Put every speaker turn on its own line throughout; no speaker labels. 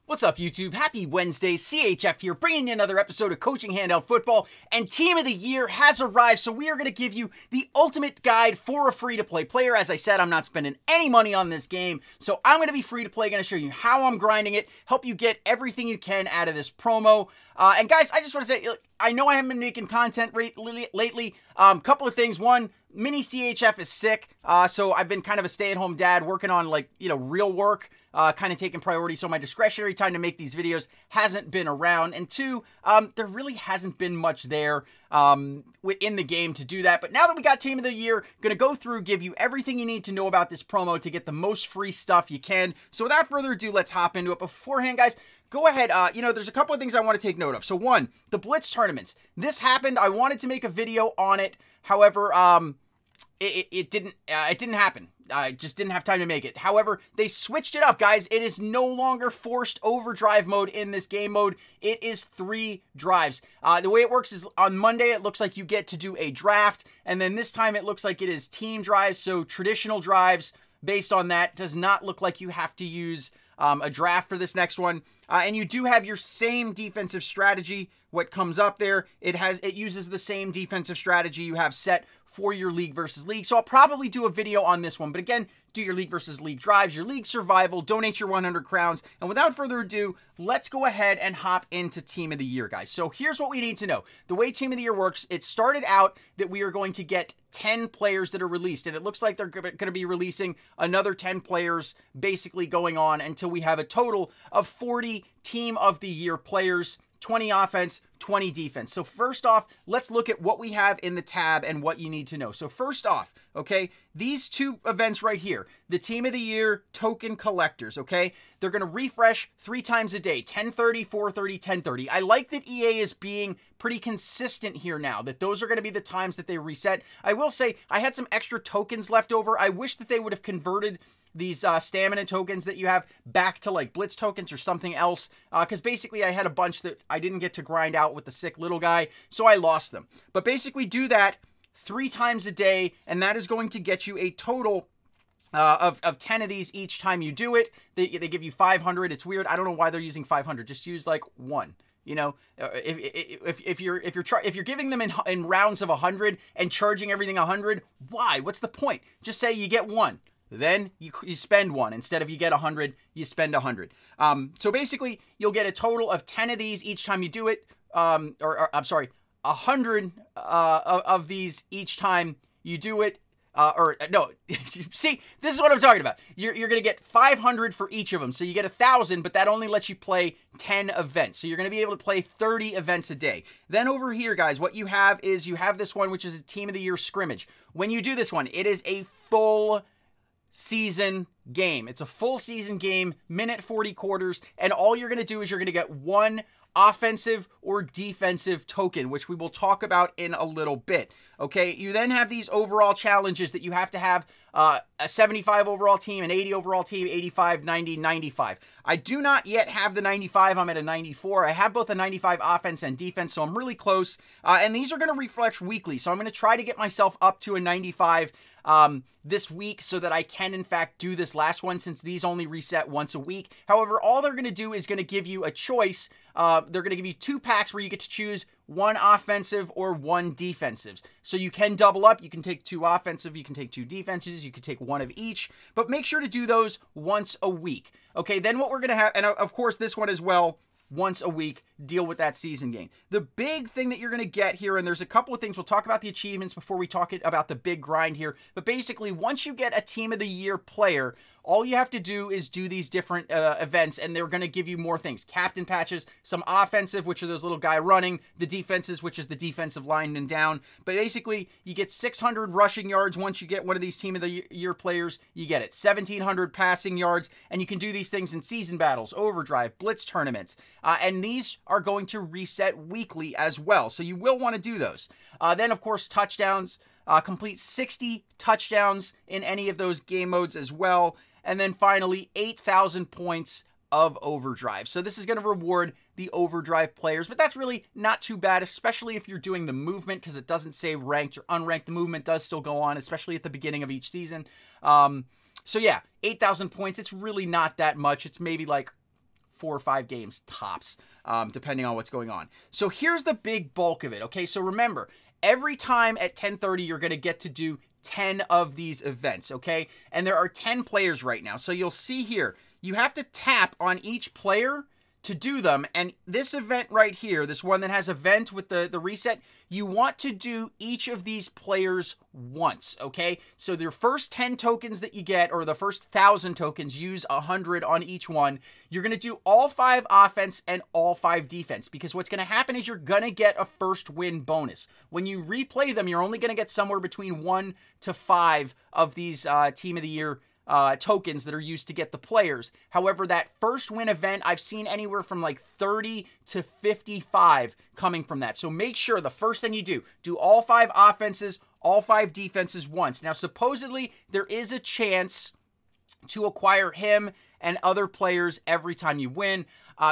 What's up, YouTube? Happy Wednesday. CHF here, bringing you another episode of Coaching Handheld Football, and Team of the Year has arrived, so we are going to give you the ultimate guide for a free-to-play player. As I said, I'm not spending any money on this game, so I'm going to be free-to-play, going to show you how I'm grinding it, help you get everything you can out of this promo. And guys, I just want to say, I know I haven't been making content lately. Couple of things. One, mini CHF is sick, so I've been kind of a stay-at-home dad, working on, real work, kind of taking priority, so my discretionary time to make these videos hasn't been around. And two, there really hasn't been much there in the game to do that. But now that we got Team of the Year, going to go through, give you everything you need to know about this promo to get the most free stuff you can. So without further ado, let's hop into it. Beforehand, guys, go ahead. There's a couple of things I want to take note of. So one, the Blitz tournaments. This happened. I wanted to make a video on it. However, it didn't happen. I just didn't have time to make it. However, they switched it up, guys. It is no longer forced overdrive mode in this game mode. It is 3 drives. The way it works is on Monday, it looks like you get to do a draft. And then this time it looks like it is team drives. So traditional drives based on that does not look like you have to use a draft for this next one. And you do have your same defensive strategy. What comes up there, it uses the same defensive strategy you have set for your league versus league. So I'll probably do a video on this one. But again, do your league versus league drives, your league survival, donate your 100 crowns. And without further ado, let's go ahead and hop into Team of the Year, guys. So here's what we need to know. The way Team of the Year works, it started out that we are going to get 10 players that are released. And it looks like they're going to be releasing another 10 players basically going on until we have a total of 40 Team of the Year players. 20 offense, 20 defense. So first off, let's look at what we have in the tab and what you need to know. So first off, okay, these two events right here, the Team of the Year token collectors, okay, they're going to refresh 3 times a day, 10:30, 4:30, 10:30. I like that EA is being pretty consistent here now, that those are going to be the times that they reset. I will say, I had some extra tokens left over. I wish that they would have converted these stamina tokens that you have back to like blitz tokens or something else, because basically I had a bunch that I didn't get to grind out with the sick little guy, so I lost them. But basically do that 3 times a day, and that is going to get you a total of 10 of these each time you do it. They give you 500. It's weird. I don't know why they're using 500. Just use like 1. You know, if you're giving them in rounds of 100 and charging everything 100, why? What's the point? Just say you get 1. Then you spend 1. Instead of you get 100, you spend 100. So basically, you'll get a total of 10 of these each time you do it. I'm sorry, 100 of these each time you do it. No, see, this is what I'm talking about. You're going to get 500 for each of them. So you get 1,000, but that only lets you play 10 events. So you're going to be able to play 30 events a day. Then over here, guys, what you have is you have this one, which is a Team of the Year scrimmage. When you do this one, it is a full season game. It's a full season game, minute 40 quarters, and all you're going to do is you're going to get 1 offensive or defensive token, which we will talk about in a little bit. Okay, you then have these overall challenges that you have to have a 75 overall team, an 80 overall team, 85, 90, 95. I do not yet have the 95. I'm at a 94. I have both a 95 offense and defense, so I'm really close. And these are going to refresh weekly, so I'm going to try to get myself up to a 95 this week so that I can, in fact, do this last one, since these only reset once a week. However, all they're going to do is going to give you a choice. They're going to give you 2 packs where you get to choose 1 offensive or 1 defensive. So you can double up. You can take 2 offensive. You can take 2 defenses. You can take 1 of each. But make sure to do those once a week. Okay, then what we're going to have, and of course this one as well, once a week, deal with that season game. The big thing that you're going to get here, and there's a couple of things, we'll talk about the achievements before we talk about the big grind here, but basically once you get a Team of the Year player, all you have to do is do these different events, and they're going to give you more things. Captain patches, some offensive, which are those little guy running, the defenses, which is the defensive lineman down. But basically, you get 600 rushing yards once you get one of these Team of the Year players. You get it. 1,700 passing yards, and you can do these things in season battles, overdrive, blitz tournaments. And these are going to reset weekly as well, so you will want to do those. Then, of course, touchdowns. Complete 60 touchdowns in any of those game modes as well. And then finally, 8,000 points of overdrive. So this is going to reward the overdrive players, but that's really not too bad, especially if you're doing the movement, because it doesn't say ranked or unranked. The movement does still go on, especially at the beginning of each season. So yeah, 8,000 points. It's really not that much. It's maybe like 4 or 5 games tops, depending on what's going on. So here's the big bulk of it, okay? So remember, every time at 10:30, you're going to get to do 10 of these events, okay? And there are 10 players right now. So you'll see here, you have to tap on each player to do them. And this event right here, this one that has event with the reset, you want to do each of these players once, okay? So the first 10 tokens that you get, or the first 1,000 tokens, use 100 on each one. You're going to do all 5 offense and all 5 defense, because what's going to happen is you're going to get a first win bonus. When you replay them, you're only going to get somewhere between 1 to 5 of these Team of the Year tokens that are used to get the players. However, that first win event, I've seen anywhere from like 30 to 55 coming from that. So make sure the first thing you do all 5 offenses, all 5 defenses once. Now, supposedly, there is a chance to acquire him and other players every time you win.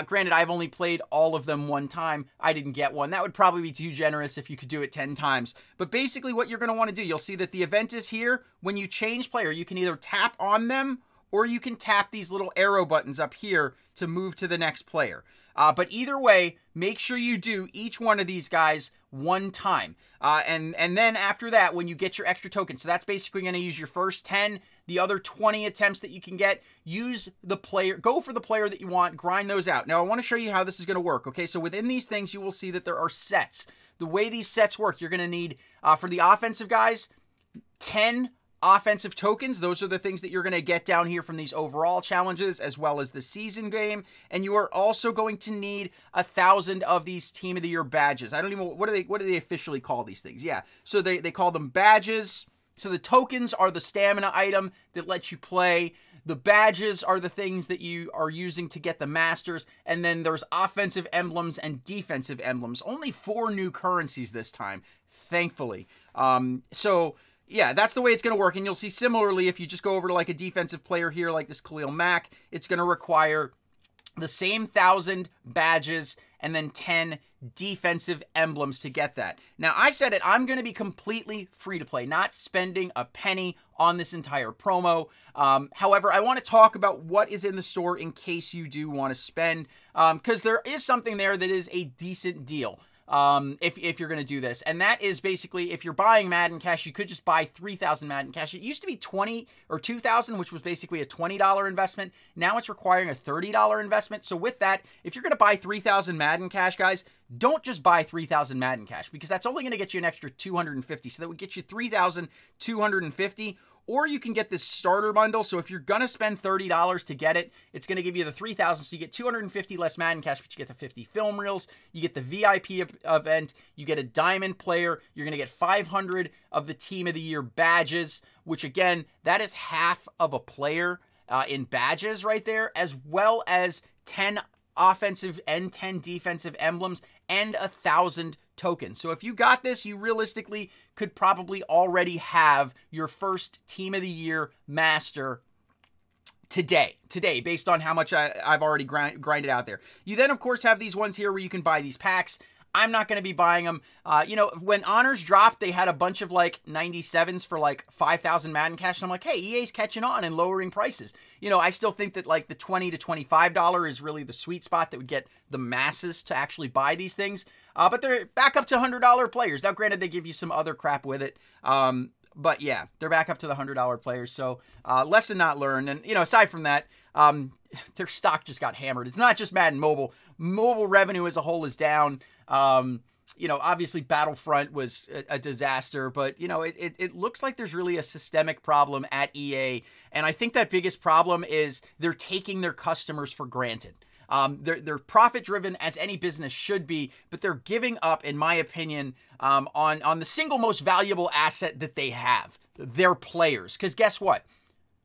Granted, I've only played all of them one time. I didn't get one. That would probably be too generous if you could do it 10 times. But basically what you're going to want to do, you'll see that the event is here. When you change player, you can either tap on them or you can tap these little arrow buttons up here to move to the next player. But either way, make sure you do each one of these guys one time. And then after that, when you get your extra tokens, so that's basically going to use your first 10, the other 20 attempts that you can get, use the player, go for the player that you want, grind those out. Now, I want to show you how this is going to work, okay? So within these things, you will see that there are sets. The way these sets work, you're going to need, for the offensive guys, 10 offensive tokens. Those are the things that you're going to get down here from these overall challenges, as well as the season game. And you are also going to need 1,000 of these Team of the Year badges. I don't even, what do they officially call these things? Yeah, so they call them badges. So the tokens are the stamina item that lets you play. The badges are the things that you are using to get the masters. And then there's offensive emblems and defensive emblems. Only 4 new currencies this time, thankfully. So yeah, that's the way it's going to work. And you'll see similarly, if you just go over to like a defensive player here, like this Khalil Mack, it's going to require the same 1,000 badges and then 10 defensive emblems to get that. Now, I said it, I'm going to be completely free to play, not spending a penny on this entire promo. However, I want to talk about what is in the store in case you do want to spend, because there is something there that is a decent deal. If you're going to do this. And that is basically, if you're buying Madden Cash, you could just buy 3,000 Madden Cash. It used to be 20 or 2,000, which was basically a $20 investment. Now it's requiring a $30 investment. So with that, if you're going to buy 3,000 Madden Cash, guys, don't just buy 3,000 Madden Cash, because that's only going to get you an extra 250. So that would get you 3,250. Or you can get this starter bundle. So if you're going to spend $30 to get it, it's going to give you the 3,000. So you get 250 less Madden Cash, but you get the 50 film reels. You get the VIP event. You get a diamond player. You're going to get 500 of the Team of the Year badges, which again, that is half of a player in badges right there, as well as 10 offensive and 10 defensive emblems and 1,000 tokens. So if you got this, you realistically could probably already have your first Team of the Year master today, based on how much I've already grinded out there. You then, of course, have these ones here where you can buy these packs. I'm not going to be buying them. You know, when Honors dropped, they had a bunch of like 97s for like 5,000 Madden Cash. And I'm like, hey, EA's catching on and lowering prices. You know, I still think that like the $20 to $25 is really the sweet spot that would get the masses to actually buy these things. But they're back up to $100 players. Now, granted, they give you some other crap with it. But yeah, they're back up to the $100 players. So lesson not learned. And, you know, aside from that, their stock just got hammered. It's not just Madden Mobile. Mobile revenue as a whole is down. You know, obviously Battlefront was a disaster, but, you know, it looks like there's really a systemic problem at EA. And I think that biggest problem is they're taking their customers for granted. They're profit-driven, as any business should be, but they're giving up, in my opinion, on the single most valuable asset that they have, their players. Because guess what?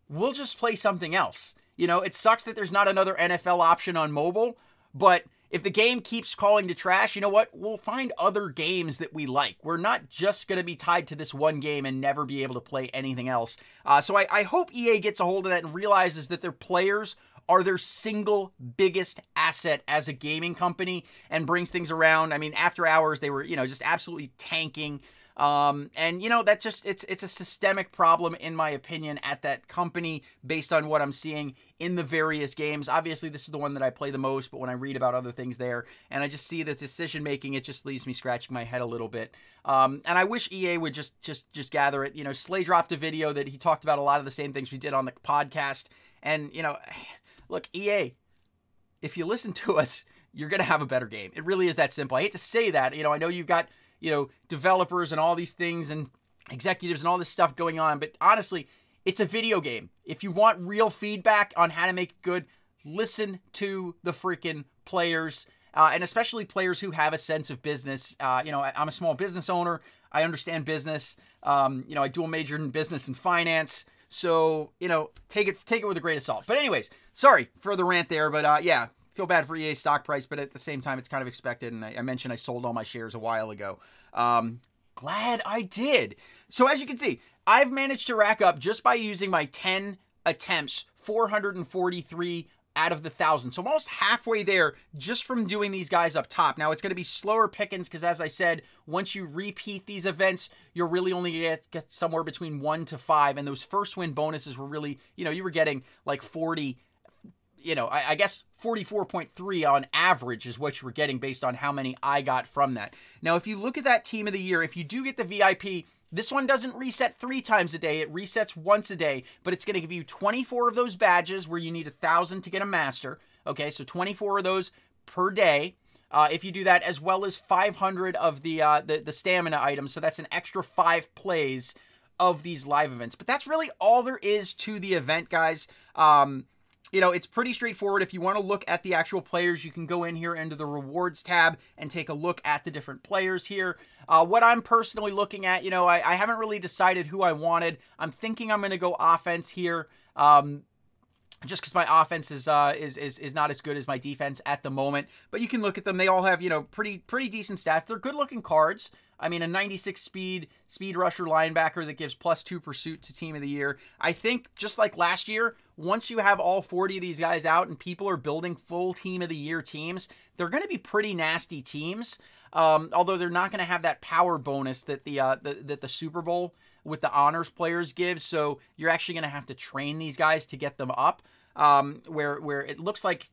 We'll just play something else. You know, it sucks that there's not another NFL option on mobile, but if the game keeps calling to trash, you know what? We'll find other games that we like. We're not just going to be tied to this one game and never be able to play anything else. So I hope EA gets a hold of that and realizes that their players are their single biggest asset as a gaming company and brings things around. I mean, after hours, they were, you know, just absolutely tanking. And, you know, that just, it's a systemic problem, in my opinion, at that company based on what I'm seeing in the various games. Obviously, this is the one that I play the most, but when I read about other things there, and I just see the decision-making, it just leaves me scratching my head a little bit. And I wish EA would just gather it. You know, Slay dropped a video that he talked about a lot of the same things we did on the podcast. And, you know, look, EA, if you listen to us, you're going to have a better game. It really is that simple. I hate to say that. You know, I know you've got, you know, developers and all these things and executives and all this stuff going on, but honestly, it's a video game. If you want real feedback on how to make it good, listen to the freaking players, and especially players who have a sense of business. You know, I'm a small business owner. I understand business. You know, I dual majored in business and finance. So, you know, take it with a grain of salt. But anyways, sorry for the rant there, but yeah, feel bad for EA's stock price, but at the same time, it's kind of expected. And I mentioned I sold all my shares a while ago. Glad I did. So as you can see, I've managed to rack up, just by using my 10 attempts, 443 out of the 1,000. So I'm almost halfway there just from doing these guys up top. Now, it's going to be slower pickings because, as I said, once you repeat these events, you're really only going to get somewhere between 1 to 5. And those first win bonuses were really, you know, you were getting like 40, you know, I guess 44.3 on average is what you were getting based on how many I got from that. Now, if you look at that team of the year, if you do get the VIP, this one doesn't reset 3 times a day. It resets once a day, but it's going to give you 24 of those badges where you need 1,000 to get a master. Okay, so 24 of those per day. If you do that, as well as 500 of the stamina items. So that's an extra 5 plays of these live events. But that's really all there is to the event, guys. You know, it's pretty straightforward. If you want to look at the actual players, you can go in here into the rewards tab and take a look at the different players here. What I'm personally looking at, you know, I haven't really decided who I wanted. I'm thinking I'm going to go offense here. Just because my offense is not as good as my defense at the moment. But you can look at them. They all have, you know, pretty decent stats. They're good-looking cards. I mean, a 96 speed rusher linebacker that gives +2 pursuit to team of the year. I think, just like last year, once you have all 40 of these guys out and people are building full team of the year teams, they're going to be pretty nasty teams. Although they're not going to have that power bonus that the Super Bowl with the honors players gives. So you're actually going to have to train these guys to get them up, where it looks like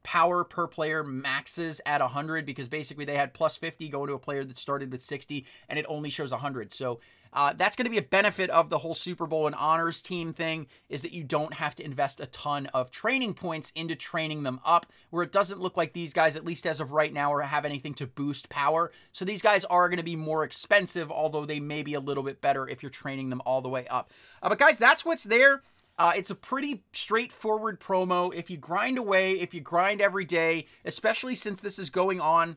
power per player maxes at 100, because basically they had +50 going to a player that started with 60 and it only shows 100. So that's going to be a benefit of the whole Super Bowl and honors team thing, is that you don't have to invest a ton of training points into training them up, where it doesn't look like these guys, at least as of right now, have anything to boost power. So these guys are going to be more expensive, although they may be a little bit better if you're training them all the way up. But guys, that's what's there. It's a pretty straightforward promo. If you grind away, if you grind every day, especially since this is going on,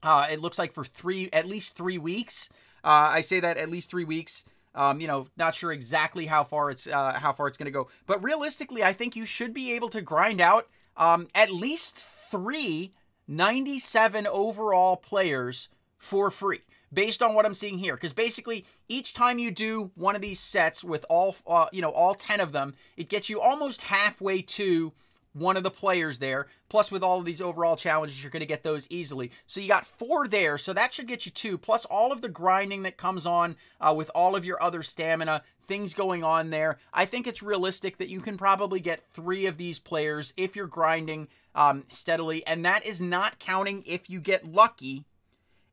it looks like for at least 3 weeks. I say that at least 3 weeks. You know, not sure exactly how far it's going to go, but realistically, I think you should be able to grind out at least 3 97 overall players for free, based on what I'm seeing here. Because basically, each time you do one of these sets with all 10 of them, it gets you almost halfway to one of the players there. Plus, with all of these overall challenges, you're going to get those easily. So you got 4 there, so that should get you 2. Plus all of the grinding that comes on with all of your other stamina, things going on there. I think it's realistic that you can probably get 3 of these players if you're grinding steadily. And that is not counting if you get lucky,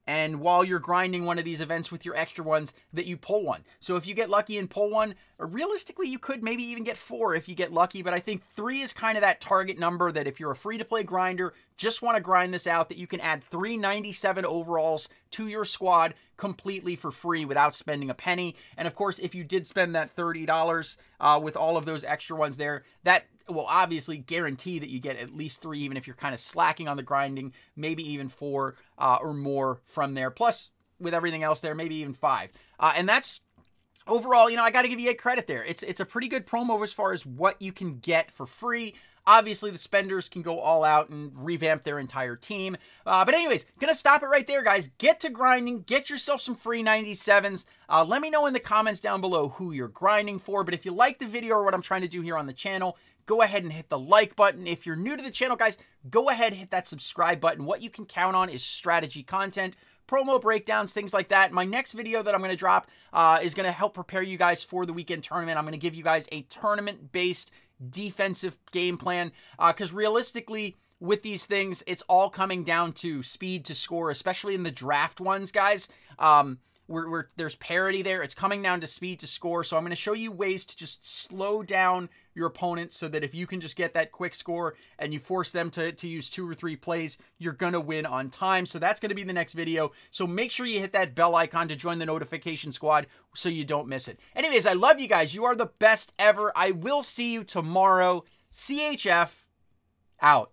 and while you're grinding one of these events with your extra ones, that you pull one. So if you get lucky and pull one, realistically, you could maybe even get 4 if you get lucky. But I think 3 is kind of that target number, that if you're a free-to-play grinder, just want to grind this out, that you can add 3 97 overalls to your squad completely for free without spending a penny. And of course, if you did spend that $30 with all of those extra ones there, that will obviously guarantee that you get at least 3, even if you're kind of slacking on the grinding, maybe even 4 or more from there. Plus, with everything else there, maybe even 5. And that's overall, you know, I got to give you credit there. It's a pretty good promo as far as what you can get for free. Obviously, the spenders can go all out and revamp their entire team. But anyways, gonna stop it right there, guys. Get to grinding. Get yourself some free 97s. Let me know in the comments down below who you're grinding for. But if you like the video or what I'm trying to do here on the channel, go ahead and hit the like button. If you're new to the channel, guys, go ahead and hit that subscribe button. What you can count on is strategy content, promo breakdowns, things like that. My next video that I'm going to drop is going to help prepare you guys for the weekend tournament. I'm going to give you guys a tournament-based defensive game plan because realistically, with these things, it's all coming down to speed to score, especially in the draft ones, guys. There's parity there. It's coming down to speed to score. So I'm going to show you ways to just slow down your opponent so that if you can just get that quick score and you force them to use 2 or 3 plays, you're going to win on time. So that's going to be the next video. So make sure you hit that bell icon to join the notification squad so you don't miss it. Anyways, I love you guys. You are the best ever. I will see you tomorrow. CHF out.